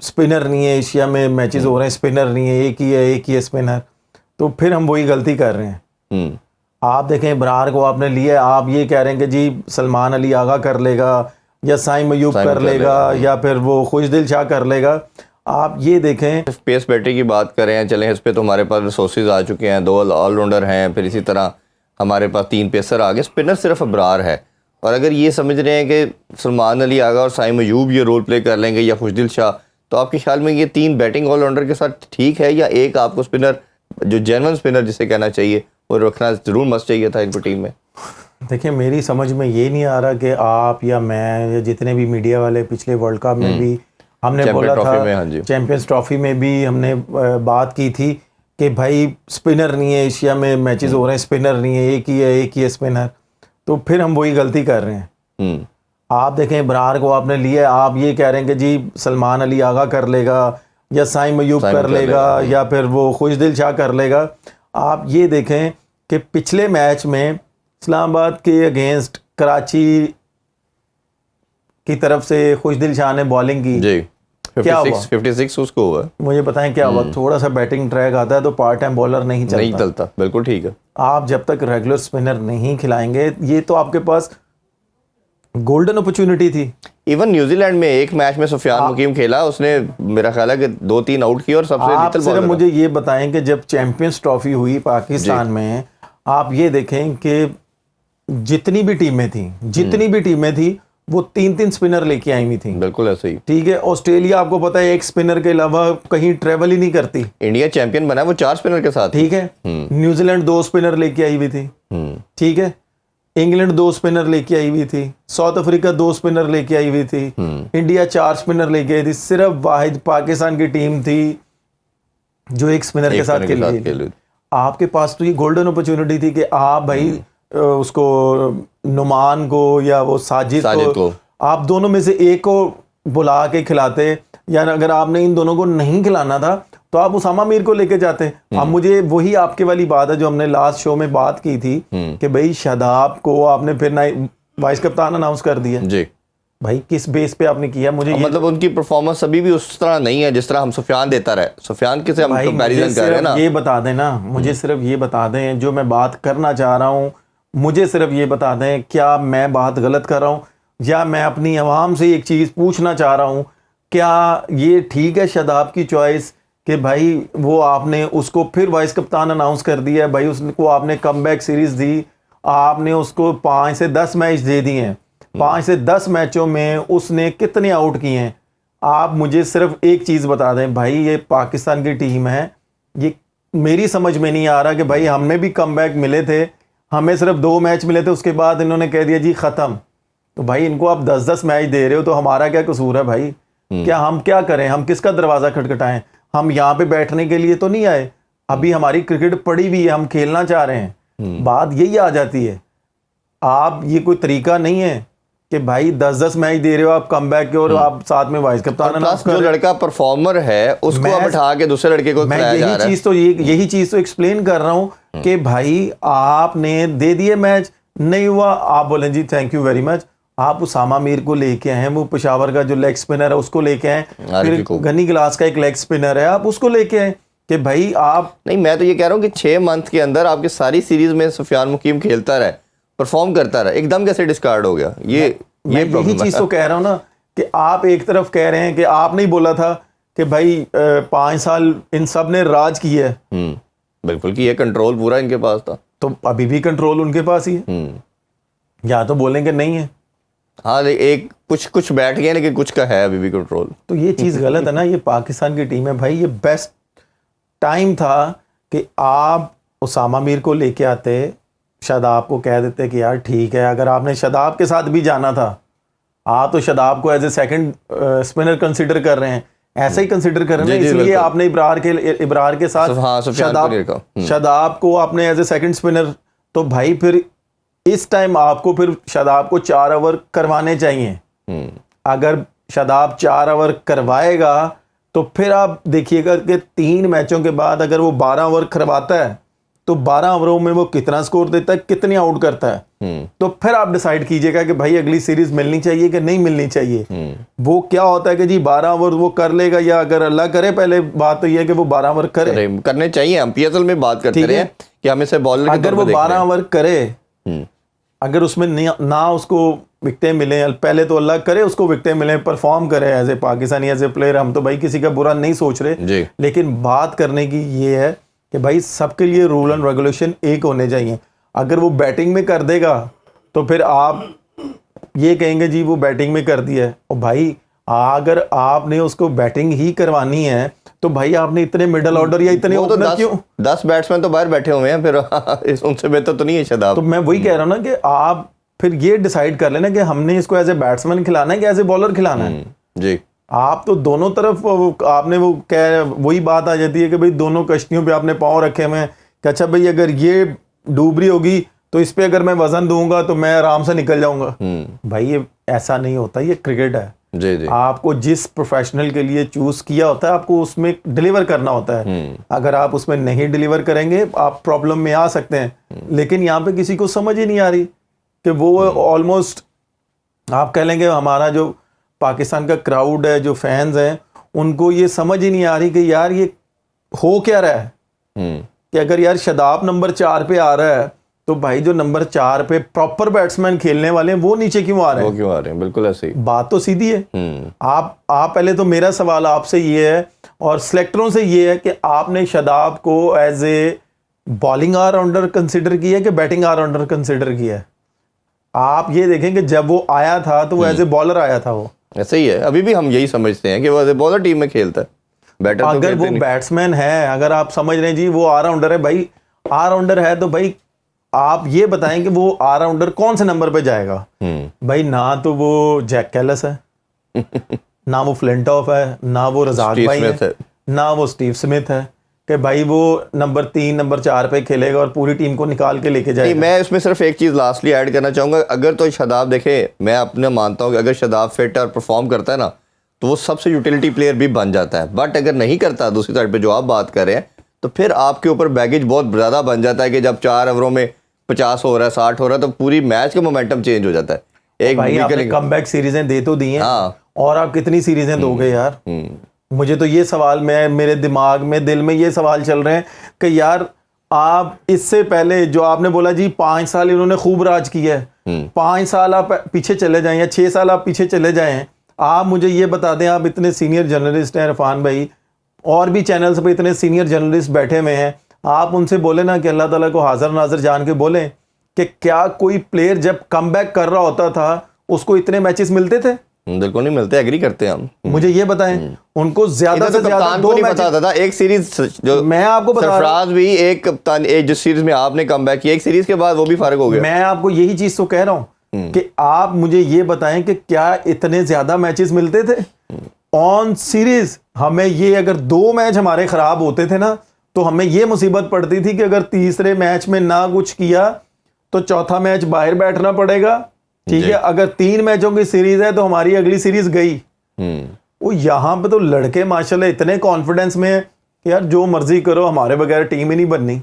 Spinner नहीं है, Asia में मैचेस हो रहे हैं स्पिनर नहीं है, एक ही है स्पिनर, तो फिर हम वही गलती कर रहे हैं। आप देखें इब्रार को आपने लिया, आप ये कह रहे हैं कि जी सलमान अली आगा कर लेगा या साइम अयूब कर लेगा या फिर वो खुशदिल शाह कर लेगा। आप ये देखें, पेस बैटरी की बात करें, चलें इस पे तो हमारे पास रिसोर्सेज आ चुके हैं, 2 ऑलराउंडर हैं, फिर इसी तरह हमारे पास 3 पेसर आ गए, स्पिनर सिर्फ इब्रार है। और अगर ये समझ रहे हैं कि सलमान अली आगा और साइम अयूब ये रोल प्ले कर लेंगे या खुशदिल शाह, तो आपके ख्याल में ये 3 बैटिंग ऑलराउंडर के साथ ठीक है, या एक आपको स्पिनर जो जेन्युइन स्पिनर जिसे कहना चाहिए वो रखना जरूर मस्ट चाहिए था इनको टीम में? देखिए मेरी समझ में ये नहीं आ रहा कि आप या मैं या जितने भी मीडिया वाले पिछले वर्ल्ड कप में भी हमने बोला था, चैंपियंस ट्रॉफी में भी हमने बात की थी कि भाई स्पिनर नहीं है, एशिया में मैचेस हो रहे हैं स्पिनर नहीं है, एक ही है स्पिनर, तो फिर हम वही गलती कर रहे हैं। आप देखें इब्रार को आपने लिया, आप ये कह रहे हैं कि जी सलमान अली आगा कर लेगा या साइम अयूब कर लेगा या फिर वो खुशदिल शाह कर लेगा। आप ये देखें कि पिछले मैच में इस्लामाबाद के अगेंस्ट कराची की तरफ से खुशदिल शाह ने बॉलिंग की जी, क्या हुआ? 56 उसको हुआ। मुझे पता है क्या हुआ, थोड़ा सा बैटिंग ट्रैक आता है तो पार्ट टाइम बॉलर नहीं चलता। बिल्कुल ठीक है। आप जब तक रेगुलर स्पिनर नहीं खिलाएंगे, ये तो आपके पास गोल्डन अपॉर्चुनिटी थी। इवन न्यूजीलैंड में एक मैच में सुफियान मुकीम खेला, उसने मेरा ख्याल है कि 2-3 आउट किए और सबसे आप सिर्फ मुझे ये बताएं कि जब चैंपियंस ट्रॉफी हुई पाकिस्तान में, आप ये देखें कि जितनी भी टीमें थी वो 3-3 स्पिनर लेके आई हुई थी। बिल्कुल ऐसे ही, ठीक है। ऑस्ट्रेलिया आपको पता है एक स्पिनर के अलावा कहीं ट्रेवल ही नहीं करती। इंडिया चैंपियन बना वो 4 स्पिनर के साथ, ठीक है। न्यूजीलैंड 2 स्पिनर लेके आई हुई थी, ठीक है। इंग्लैंड 2 स्पिनर लेके आई हुई थी, साउथ अफ्रीका 2 स्पिनर लेके आई हुई थी, इंडिया 4 स्पिनर लेके आई थी। सिर्फ वाहिद पाकिस्तान की टीम थी जो एक स्पिनर के साथ खेली। आपके पास तो ये गोल्डन अपॉर्चुनिटी थी कि आप भाई उसको नुमान को या वो साजिद को आप दोनों में से एक को बुला के खिलाते, या अगर आपने इन दोनों को नहीं खिलाना था तो आप उसामा मीर को लेके जाते। अब मुझे वही आपके वाली बात है जो हमने लास्ट शो में बात की थी कि भाई शादाब को आपने फिर वाइस कप्तान अनाउंस कर दिया जी। भाई किस बेस पे आपने किया? मुझे मतलब उनकी परफॉर्मेंस अभी भी उस तरह नहीं है जिस तरह हम सुफियान देता रहे। सुफियान के से हम कंपैरिजन कर रहे हैं ना। ये बता दें ना, मुझे सिर्फ ये बता दें जो मैं बात करना चाह रहा हूँ, मुझे सिर्फ ये बता दें क्या मैं बात गलत कर रहा हूँ या मैं अपनी आवाम से एक चीज़ पूछना चाह रहा हूँ, क्या ये ठीक है शादाब की चॉइस कि भाई वो आपने उसको फिर वाइस कप्तान अनाउंस कर दिया है, भाई उसको आपने कमबैक सीरीज दी, आपने उसको 5 से 10 मैच दे दिए हैं, 5 से 10 मैचों में उसने कितने आउट किए हैं? आप मुझे सिर्फ एक चीज़ बता दें भाई, ये पाकिस्तान की टीम है, ये मेरी समझ में नहीं आ रहा कि भाई हमें भी कमबैक मिले थे, हमें सिर्फ 2 मैच मिले थे, उसके बाद इन्होंने कह दिया जी ख़त्म। तो भाई इनको आप 10-10 मैच दे रहे हो तो हमारा क्या कसूर है भाई? क्या हम क्या करें? हम किसका दरवाज़ा खटखटाएं? हम यहाँ पे बैठने के लिए तो नहीं आए, अभी हमारी क्रिकेट पड़ी हुई है, हम खेलना चाह रहे हैं। बात यही आ जाती है। आप ये कोई तरीका नहीं है कि भाई 10-10 मैच दे रहे हो आप कमबैक के और आप साथ में वाइस कप्तान जो लड़का परफॉर्मर है उसको आप बिठा के दूसरे लड़के को मैं यही चीज तो एक्सप्लेन कर रहा हूँ कि भाई आपने दे दिए मैच, नहीं हुआ आप बोलें जी थैंक यू वेरी मच। आप उसामा मीर को लेके आए, वो पेशावर का जो लेग स्पिनर है उसको लेके आए, फिर गनी गिलास का एक लेग स्पिनर है आप उसको लेके आए कि भाई आप नहीं। मैं तो ये कह रहा हूँ कि 6 मंथ के अंदर आपकी सारी सीरीज में सुफियान मुकीम खेलता रहे, परफॉर्म करता रहा, एकदम कैसे डिस्कार्ड हो गया? मैं यही चीज तो कह रहा हूँ ना कि आप एक तरफ कह रहे हैं कि आपने ही बोला था कि भाई 5 साल इन सब ने राज किया है। बिल्कुल कि ये कंट्रोल पूरा इनके पास था, तो अभी भी कंट्रोल उनके पास ही है। या तो बोलेंगे नहीं है, हाँ एक कुछ बैठ गए लेकिन कुछ का है अभी भी कंट्रोल। तो ये चीज़ गलत है ना। ये पाकिस्तान की टीम है भाई, ये बेस्ट टाइम था कि आप उसामा मीर को लेके आते, शादाब को कह देते कि यार ठीक है, अगर आपने शादाब के साथ भी जाना था, आप तो शादाब को as a second spinner consider कर रहे हैं, ऐसा ही कंसिडर कर रहे हैं, इसलिए आपने इब्रार के साथ शादाब को आपने एज ए सेकंड स्पिनर। तो भाई फिर इस टाइम आपको फिर शादाब को 4 ओवर करवाने चाहिए। अगर शादाब 4 ओवर करवाएगा तो फिर आप देखिएगा कि 3 मैचों के बाद अगर वो 12 ओवर करवाता है तो 12 ओवरों में वो कितना स्कोर देता है, कितने आउट करता है। तो फिर आप डिसाइड कीजिएगा कि भाई अगली सीरीज मिलनी चाहिए कि नहीं मिलनी चाहिए। वो क्या होता है कि जी 12 ओवर वो कर लेगा, या अगर अल्लाह करे, पहले बात तो ये है कि वो 12 ओवर करे, करने चाहिए। हम पीएसएल में बात करते रहे हैं कि हम इसे बॉलर अगर वो 12 ओवर करे, अगर उसमें ना उसको विकेटें मिले, पहले तो अल्लाह करे उसको विकेटें मिले, परफॉर्म करे as a Pakistani, as a player. हम तो भाई किसी का बुरा नहीं सोच रहे, लेकिन बात करने की ये है कि भाई सबके लिए रूल एंड रेगुलेशन एक होने चाहिए। अगर वो बैटिंग में कर देगा तो फिर आप ये कहेंगे जी वो बैटिंग में कर दिया है। और भाई अगर आपने उसको बैटिंग ही करवानी है तो भाई आपने इतने मिडल ऑर्डर या इतने ओपनर क्यों? 10 बैट्समैन तो बाहर बैठे हुए हैं, फिर उनसे बेहतर तो नहीं है शादाब। तो मैं वही कह रहा हूँ ना कि आप फिर ये डिसाइड कर लेना कि हमने इसको एज ए बैट्समैन खिलाना है कि एज ए बॉलर खिलाना है। जी, आप तो दोनों तरफ आपने वो कह, वही बात आ जाती है कि भाई दोनों कश्तियों पे आपने पाँव रखे हुए हैं कि अच्छा भाई अगर ये डूब रही होगी तो इस पे अगर मैं वजन दूंगा तो मैं आराम से निकल जाऊंगा। भाई ये ऐसा नहीं होता, ये क्रिकेट है। जी। आपको जिस प्रोफेशनल के लिए चूज किया होता है आपको उसमें डिलीवर करना होता है। अगर आप उसमें नहीं डिलीवर करेंगे आप प्रॉब्लम में आ सकते हैं। लेकिन यहाँ पे किसी को समझ ही नहीं आ रही कि वो ऑलमोस्ट आप कह लेंगे हमारा जो पाकिस्तान का क्राउड है, जो फैंस हैं, उनको ये समझ ही नहीं आ रही कि यार ये हो क्या रहा है। कि अगर यार शादाब नंबर 4 पे आ रहा है तो भाई जो नंबर 4 पे प्रॉपर बैट्समैन खेलने वाले हैं वो नीचे क्यों आ रहे हैं? वो क्यों आ रहे हैं? बिल्कुल ऐसे ही बात तो सीधी है। आप पहले तो मेरा सवाल आपसे ये है और सिलेक्टरों से ये है कि आपने शादाब को as a bowling allrounder consider किया है कि बैटिंग ऑलराउंडर कंसिडर किया है? आप ये देखें कि जब वो आया था तो वो एज ए बॉलर आया था। वो ऐसे ही है, अभी भी हम यही समझते हैं कि वो एज ए बॉलर टीम में खेलता है, बैटर तो अगर वो बैट्समैन है, अगर आप समझ रहे हैं जी वो ऑलराउंडर है, भाई ऑलराउंडर है तो भाई आप ये बताएं कि वो ऑलराउंडर कौन से नंबर पे जाएगा? भाई ना तो वो जैक कैलिस है, ना वो फ्लिंटॉफ है, ना वो रजाक भाई है, ना वो स्टीव स्मिथ है कि भाई वो नंबर 3 नंबर 4 पे खेलेगा और पूरी टीम को निकाल के लेके जाएगा। मैं इसमें सिर्फ एक चीज़ लास्टली ऐड करना चाहूँगा। अगर तो शादाब देखे, मैं अपने मानता हूँ कि अगर शादाब फिट और परफॉर्म करता है ना तो वो सबसे यूटिलिटी प्लेयर भी बन जाता है। बट अगर नहीं करता, दूसरी साइड पे जो आप बात कर रहे हैं, तो फिर आपके ऊपर बैगेज बहुत ज़्यादा बन जाता है कि जब 4 ओवरों में 50 हो रहा है, 60 हो रहा है, तो पूरी मैच का मोमेंटम चेंज हो जाता है। एक भाई आपने कमबैक सीरीजें दे तो दी हैं, और आप कितनी सीरीजें दोगे यार? मुझे तो ये सवाल मेरे दिमाग में, दिल में ये सवाल चल रहे हैं कि यार आप इससे पहले जो आपने बोला जी 5 साल इन्होंने खूब राज किया है, 5 साल आप पीछे चले जाएं या 6 साल आप पीछे चले जाएं, आप मुझे ये बता दें, आप इतने सीनियर जर्नलिस्ट हैं इरफान भाई, और भी चैनल्स पे इतने सीनियर जर्नलिस्ट बैठे हुए हैं, आप उनसे बोले ना कि अल्लाह ताला को हाजिर नाजिर जान के बोलें कि क्या कोई प्लेयर जब कमबैक कर रहा होता था उसको इतने मैचेस मिलते थे? बिल्कुल नहीं मिलते, एग्री करते हैं हम। मुझे ये बताएं, उनको ज्यादा से ज्यादा 2 मैच बताता था। एक सीरीज जो मैं आपको बता सरफराज भी एक कप्तान, एक जिस सीरीज में आपने कमबैक किया, एक सीरीज के बाद वो भी फारिग हो गया। मैं आपको यही चीज तो कह रहा हूं कि आप मुझे ये बताएं कि क्या इतने ज्यादा मैचेस मिलते थे ऑन सीरीज? हमें ये अगर 2 मैच हमारे खराब होते थे ना तो हमें ये मुसीबत पड़ती थी कि अगर तीसरे मैच में ना कुछ किया तो चौथा मैच बाहर बैठना पड़ेगा। ठीक है, अगर 3 मैचों की सीरीज है तो हमारी अगली सीरीज गई। वो यहाँ पे तो लड़के माशाल्लाह इतने कॉन्फिडेंस में है कि यार जो मर्जी करो, हमारे बगैर टीम ही नहीं बननी।